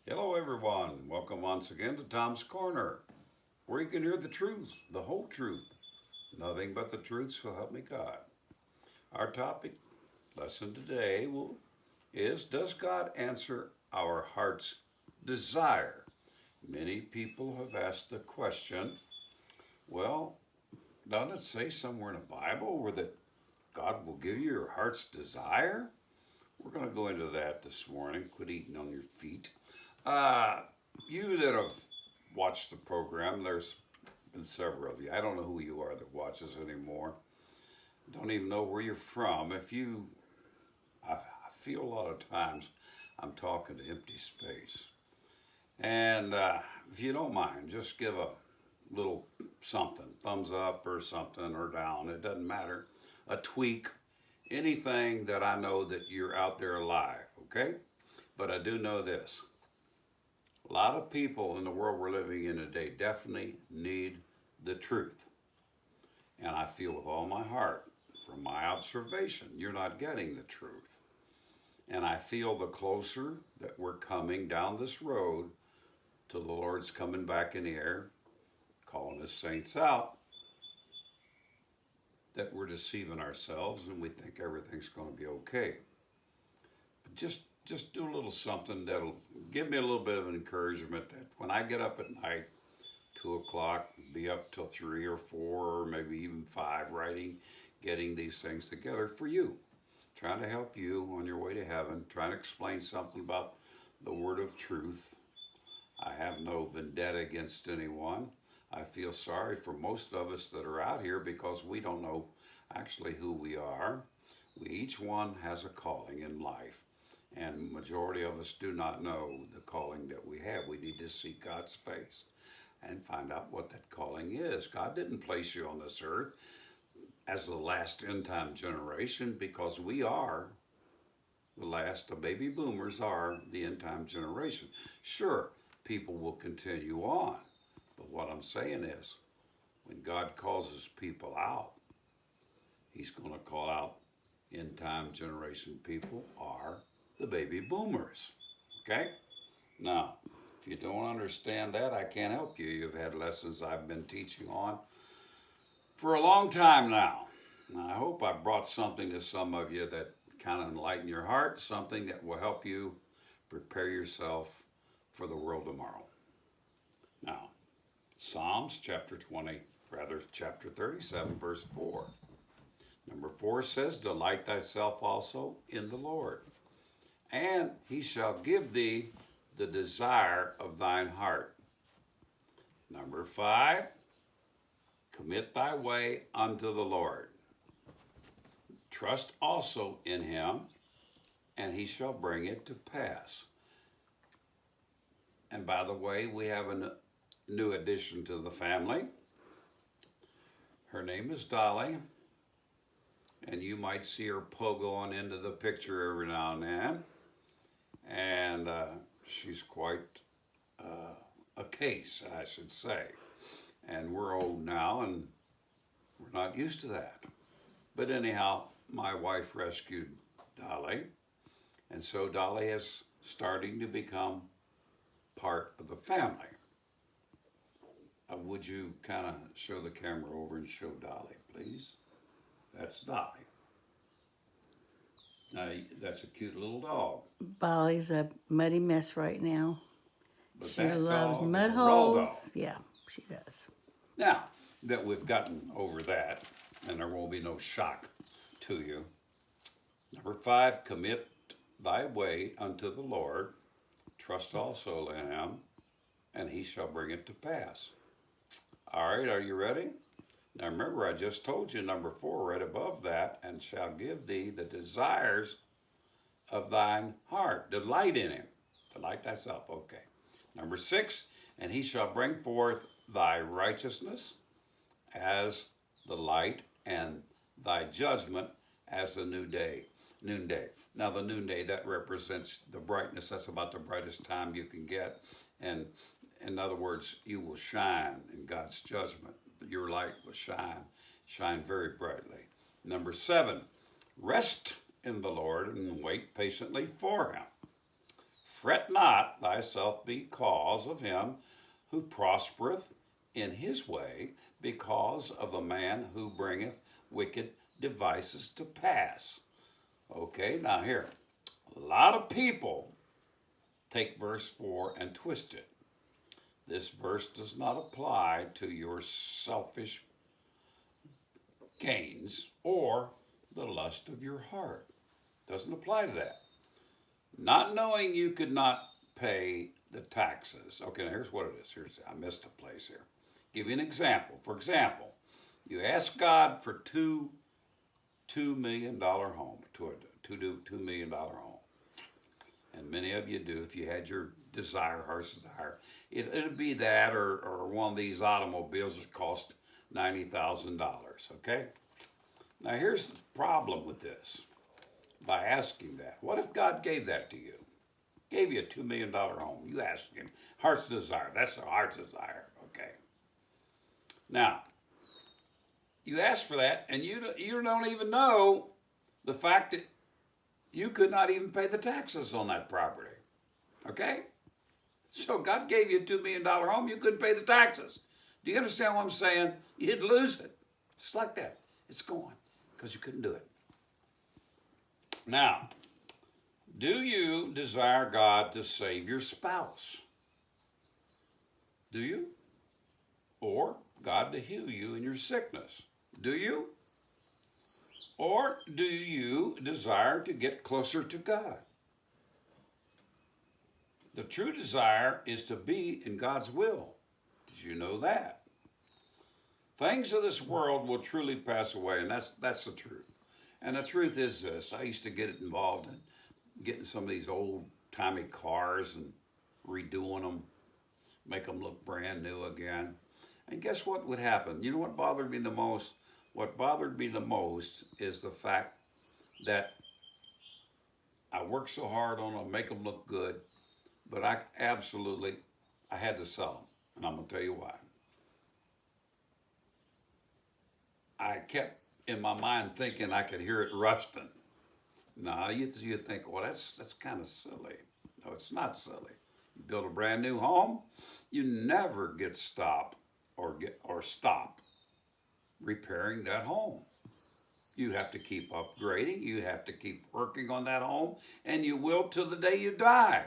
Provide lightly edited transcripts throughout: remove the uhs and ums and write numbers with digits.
Hello, everyone. Welcome once again to Tom's Corner, where you can hear the truth, the whole truth, nothing but the truth, so help me God. Our topic lesson today is Does God answer our heart's desire? Many people have asked the question, well, doesn't it say somewhere in the Bible where that God will give you your heart's desire? We're going to go into that this morning. Quit eating on your feet. Uh, you that have watched the program, there's been several of you. I don't know who you are that watches anymore. Don't even know where you're from. I feel a lot of times I'm talking to empty space. And if you don't mind, just give a little something, thumbs up or something or down. It doesn't matter. A tweak, anything that I know that you're out there alive, okay? But I do know this. A lot of people in the world we're living in today definitely need the truth. And I feel with all my heart, from my observation, you're not getting the truth. And I feel the closer that we're coming down this road till the Lord's coming back in the air, calling his saints out, that we're deceiving ourselves and we think everything's going to be okay. But just do a little something that'll give me a little bit of an encouragement that when I get up at night, 2 o'clock, be up till 3 or 4 or maybe even 5 writing, getting these things together for you, trying to help you on your way to heaven, trying to explain something about the word of truth. I have no vendetta against anyone. I feel sorry for most of us that are out here because we don't know actually who we are. We each one has a calling in life, and majority of us do not know the calling that we have. We need to seek God's face and find out what that calling is. God didn't place you on this earth as the last end time generation because we are the baby boomers are the end time generation. Sure, people will continue on, but what I'm saying is when God calls his people out, he's going to call out end time generation people are the baby boomers. Okay? Now, if you don't understand that, I can't help you. You've had lessons I've been teaching on for a long time now. I hope I brought something to some of you that kind of enlighten your heart, something that will help you prepare yourself for the world tomorrow. Now, Psalms chapter 37, verse 4. Number 4 says, Delight thyself also in the Lord, and he shall give thee the desire of thine heart. Number 5, commit thy way unto the Lord. Trust also in him, and he shall bring it to pass. And by the way, we have a new addition to the family. Her name is Dolly, and you might see her pogoing into the picture every now and then. And she's quite a case, I should say. And we're old now, and we're not used to that. But anyhow, my wife rescued Dolly, and so Dolly is starting to become part of the family. Would you kind of show the camera over and show Dolly, please? That's Dolly. That's a cute little dog. Bolly's a muddy mess right now. But She that loves dog mud is a roll dog. holes. Yeah, she does. Now that we've gotten over that, and there won't be no shock to you. Number 5, commit thy way unto the Lord. Trust also in him, and he shall bring it to pass. All right, are you ready? Now remember, I just told you number 4 right above that, and shall give thee the desires of thine heart. Delight in him. Delight thyself. Okay. Number 6, and he shall bring forth thy righteousness as the light, and thy judgment as the noonday. Now the noonday, that represents the brightness. That's about the brightest time you can get. And in other words, you will shine in God's judgment. Your light will shine very brightly. Number 7, rest in the Lord and wait patiently for him. Fret not thyself because of him who prospereth in his way, because of the man who bringeth wicked devices to pass. Okay, now here, a lot of people take verse 4 and twist it. This verse does not apply to your selfish gains or the lust of your heart. Doesn't apply to that. Not knowing you could not pay the taxes. Okay, now here's what it is. I missed a place here. Give you an example. For example, you ask God for $2 million home, $2 million home. And many of you do, if you had your heart's desire. It'd be that or one of these automobiles that cost $90,000, okay? Now here's the problem with this. By asking that, what if God gave that to you? Gave you a $2 million home. You asked him, heart's desire. That's a heart's desire, okay? Now, you ask for that, and you don't even know the fact that you could not even pay the taxes on that property, okay? So God gave you a $2 million home, you couldn't pay the taxes. Do you understand what I'm saying? You'd lose it, just like that. It's gone, because you couldn't do it. Now, do you desire God to save your spouse? Do you? Or God to heal you in your sickness? Do you? Or do you desire to get closer to God? The true desire is to be in God's will. Did you know that? Things of this world will truly pass away, and that's the truth. And the truth is this. I used to get involved in getting some of these old-timey cars and redoing them, make them look brand new again. And guess what would happen? You know what bothered me the most? What bothered me the most is the fact that I worked so hard on them, make them look good, but I had to sell them. And I'm going to tell you why. I kept in my mind thinking I could hear it rusting. Now you think, well, that's kind of silly. No, it's not silly. You build a brand new home, you never get stopped or stop repairing that home. You have to keep upgrading. You have to keep working on that home, and you will till the day you die.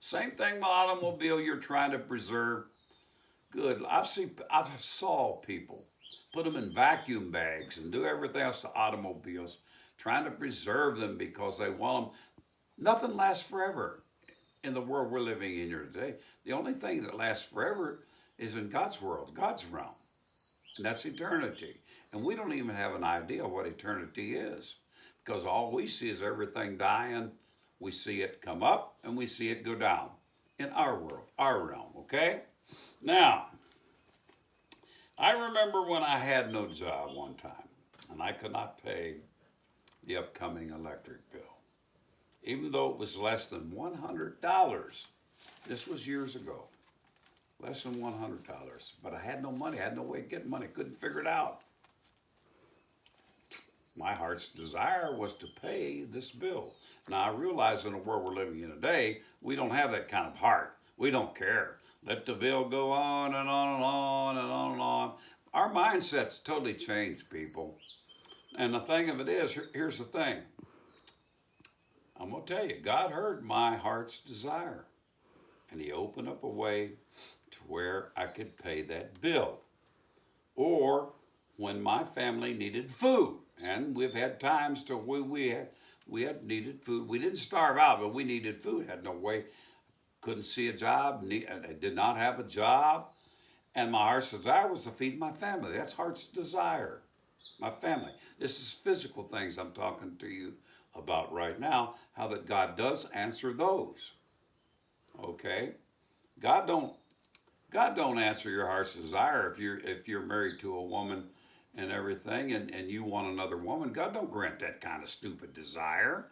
Same thing with automobile. You're trying to preserve good. I've saw people put them in vacuum bags and do everything else to automobiles, trying to preserve them because they want them. Nothing lasts forever in the world we're living in here today. The only thing that lasts forever is in God's world, God's realm. And that's eternity. And we don't even have an idea what eternity is, because all we see is everything dying. We see it come up and we see it go down in our world, our realm, okay? Now, I remember when I had no job one time and I could not pay the upcoming electric bill, even though it was less than $100. This was years ago. Less than $100, but I had no money. I had no way of getting money. Couldn't figure it out. My heart's desire was to pay this bill. Now, I realize in the world we're living in today, we don't have that kind of heart. We don't care. Let the bill go on and on and on and on and on. Our mindset's totally changed, people. And the thing of it is, here's the thing. I'm going to tell you, God heard my heart's desire. And he opened up a way to where I could pay that bill. Or when my family needed food. And we've had times to we had needed food. We didn't starve out, but we needed food. Had no way. Couldn't see a job. I did not have a job. And my heart's desire was to feed my family. That's heart's desire. My family. This is physical things I'm talking to you about right now. How that God does answer those. Okay? God don't answer your heart's desire if you're married to a woman and everything and you want another woman. God don't grant that kind of stupid desire.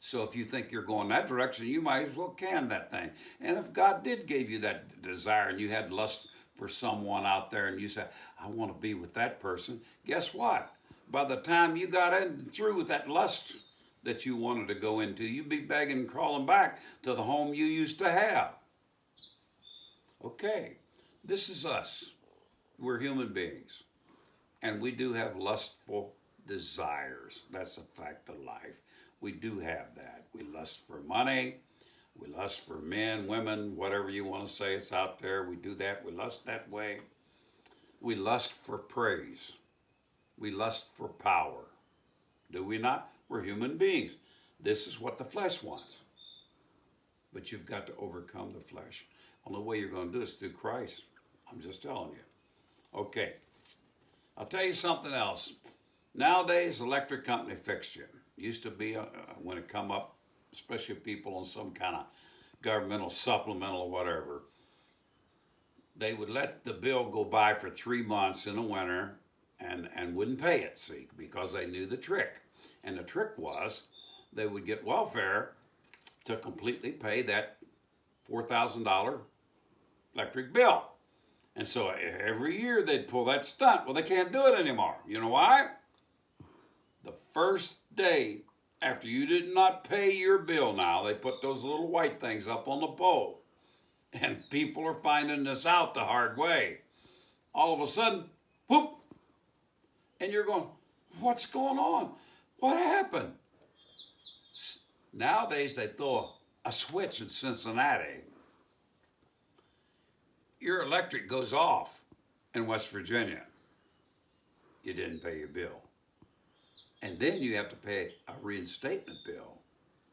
So if you think you're going that direction, you might as well can that thing. And if God did give you that desire and you had lust for someone out there and you said, I want to be with that person, guess what? By the time you got through with that lust that you wanted to go into. You'd be begging and crawling back to the home you used to have. Okay, this is us. We're human beings. And we do have lustful desires. That's a fact of life. We do have that. We lust for money. We lust for men, women, whatever you want to say, it's out there. We do that. We lust that way. We lust for praise. We lust for power. Do we not? We're human beings. This is what the flesh wants. But you've got to overcome the flesh. The only way you're going to do it is through Christ. I'm just telling you. Okay. I'll tell you something else. Nowadays, electric company fixture. Used to be, when it come up, especially people on some kind of governmental supplemental or whatever, they would let the bill go by for 3 months in the winter and wouldn't pay it, see, because they knew the trick. And the trick was they would get welfare to completely pay that $4,000 electric bill. And so every year they'd pull that stunt. Well, they can't do it anymore. You know why? The first day after you did not pay your bill now, they put those little white things up on the pole. And people are finding this out the hard way. All of a sudden, whoop, and you're going, what's going on? What happened? Nowadays, they throw a switch in Cincinnati. Your electric goes off in West Virginia. You didn't pay your bill. And then you have to pay a reinstatement bill.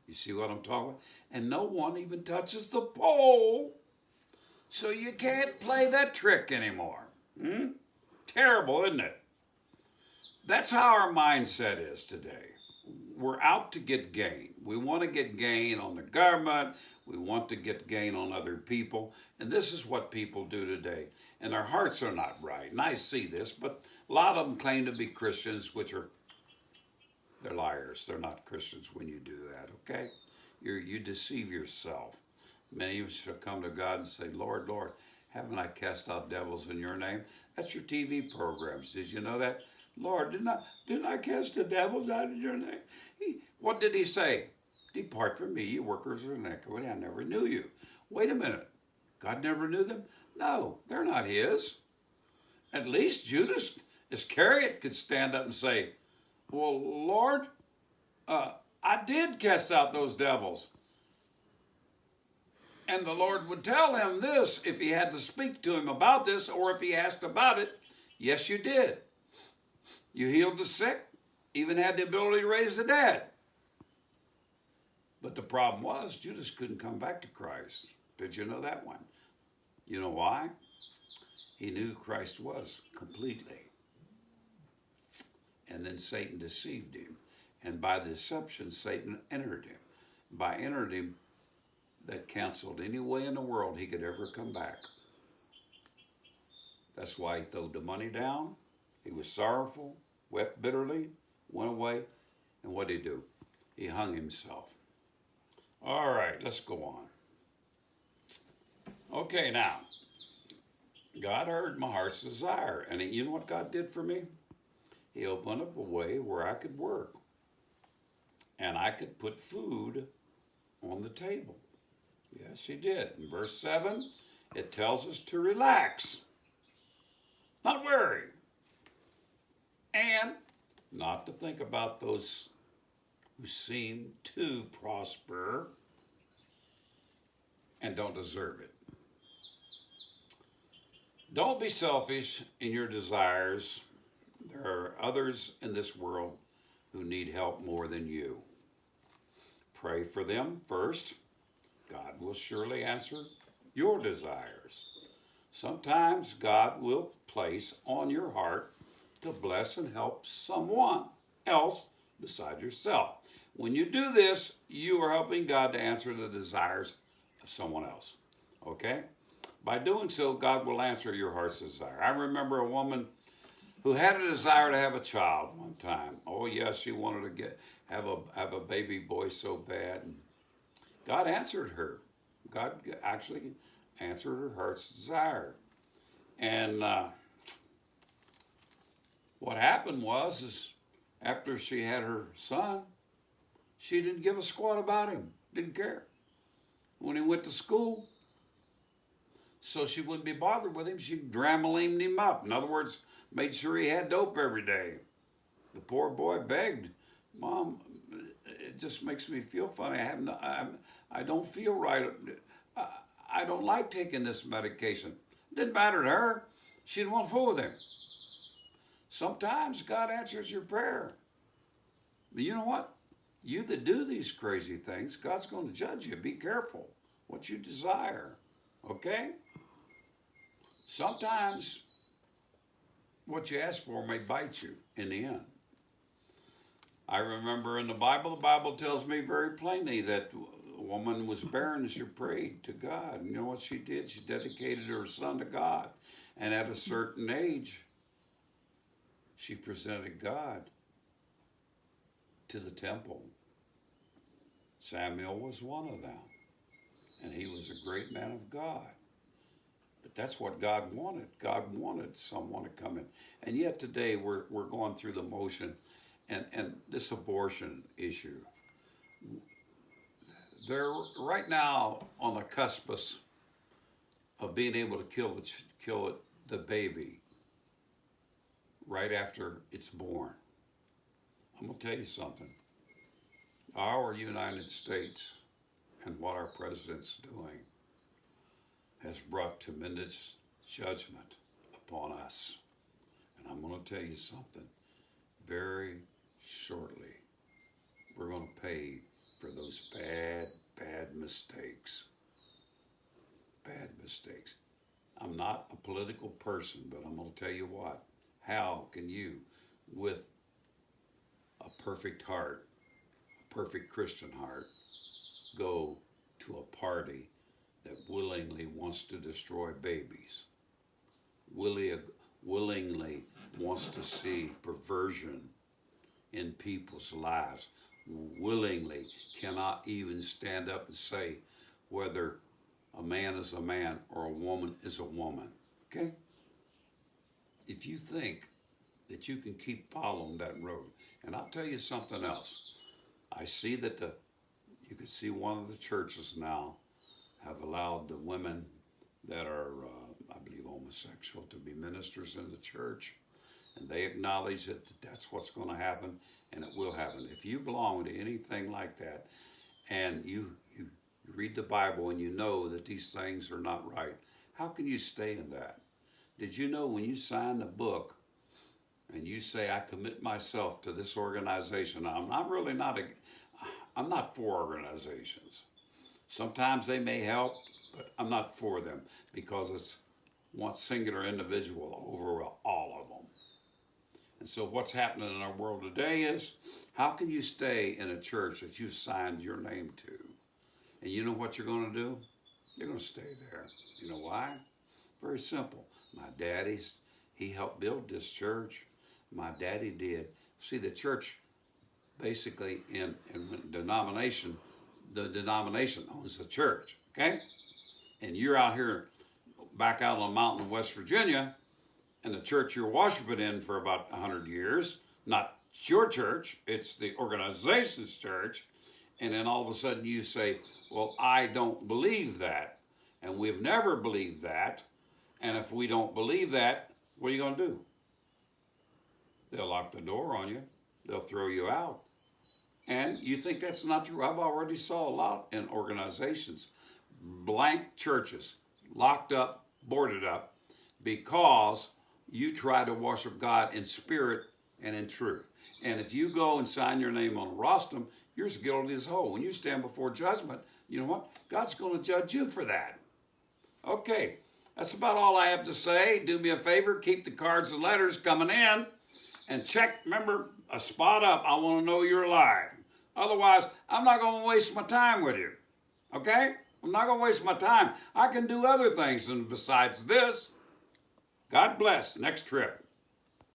You see what I'm talking about? And no one even touches the pole. So you can't play that trick anymore. Terrible, isn't it? That's how our mindset is today. We're out to get gain. We want to get gain on the government. We want to get gain on other people. And this is what people do today. And their hearts are not right. And I see this, but a lot of them claim to be Christians, which are, they're liars. They're not Christians when you do that, okay? You deceive yourself. Many of you shall come to God and say, Lord, Lord, haven't I cast out devils in your name? That's your TV programs. Did you know that? Lord, didn't I cast the devils out in your name? What did he say? Depart from me, you workers of iniquity. I never knew you. Wait a minute. God never knew them? No, they're not his. At least Judas Iscariot could stand up and say, well, Lord, I did cast out those devils. And the Lord would tell him this if he had to speak to him about this, or if he asked about it. Yes, you did. You healed the sick, even had the ability to raise the dead. But the problem was Judas couldn't come back to Christ. Did you know that one? You know why? He knew who Christ was completely. And then Satan deceived him. And by deception, Satan entered him. By entered him, that canceled any way in the world he could ever come back. That's why he threw the money down. He was sorrowful, wept bitterly, went away, and what did he do? He hung himself. All right, let's go on. Okay, now, God heard my heart's desire, and you know what God did for me? He opened up a way where I could work, and I could put food on the table. Yes, he did. In verse 7, it tells us to relax, not worry, and not to think about those who seem to prosper and don't deserve it. Don't be selfish in your desires. There are others in this world who need help more than you. Pray for them first. God will surely answer your desires. Sometimes God will place on your heart to bless and help someone else beside yourself. When you do this, you are helping God to answer the desires of someone else. Okay? By doing so, God will answer your heart's desire. I remember a woman who had a desire to have a child one time. Oh yes, she wanted to have a baby boy so bad. And God answered her. God actually answered her heart's desire. And what happened was, is after she had her son, She didn't give a squat about him. Didn't care. When he went to school, so she wouldn't be bothered with him, she Dramamine him up. In other words, made sure he had dope every day. The poor boy begged, Mom, it just makes me feel funny. I don't feel right. I don't like taking this medication. Didn't matter to her. She didn't want to fool with him. Sometimes God answers your prayer. But you know what? You that do these crazy things, God's going to judge you. Be careful what you desire. Okay? Sometimes what you ask for may bite you in the end. I remember in the Bible tells me very plainly that a woman was barren and she prayed to God. And you know what she did? She dedicated her son to God. And at a certain age, she presented God to the temple. Samuel was one of them. And he was a great man of God. But that's what God wanted. God wanted someone to come in. And yet today we're going through the motion and this abortion issue. They're right now on the cusp of being able to kill the baby right after it's born. I'm going to tell you something. Our United States and what our president's doing has brought tremendous judgment upon us. And I'm going to tell you something. Very shortly, we're going to pay for those bad mistakes. Bad mistakes. I'm not a political person, but I'm going to tell you what. How can you, with a perfect heart, a perfect Christian heart, go to a party that willingly wants to destroy babies, willingly wants to see perversion in people's lives, willingly cannot even stand up and say whether a man is a man or a woman is a woman, okay? If you think that you can keep following that road, and I'll tell you something else. I see that you can see one of the churches now have allowed the women that are, I believe, homosexual to be ministers in the church. And they acknowledge that that's what's going to happen, and it will happen. If you belong to anything like that, and you read the Bible and you know that these things are not right, how can you stay in that? Did you know when you sign the book and you say, I commit myself to this organization, I'm not for organizations. Sometimes they may help, but I'm not for them because it's one singular individual over all of them. And so what's happening in our world today is, how can you stay in a church that you've signed your name to? And you know what you're going to do? You're going to stay there. You know why? Very simple. My daddy's, he helped build this church. My daddy did. See, the church, basically in denomination, the denomination owns the church, okay? And you're out here, back out on the mountain in West Virginia, and the church you're worshiping in for about 100 years, not your church, it's the organization's church, and then all of a sudden you say, well, I don't believe that, and we've never believed that, and if we don't believe that, what are you going to do? They'll lock the door on you. They'll throw you out. And you think that's not true? I've already saw a lot in organizations, blank churches, locked up, boarded up, because you try to worship God in spirit and in truth. And if you go and sign your name on a rostrum, you're as guilty as whole. When you stand before judgment, you know what? God's going to judge you for that. Okay, that's about all I have to say. Do me a favor, keep the cards and letters coming in, and check, remember, a spot up. I want to know you're alive. Otherwise, I'm not going to waste my time with you. Okay? I'm not going to waste my time. I can do other things besides this. God bless. Next trip.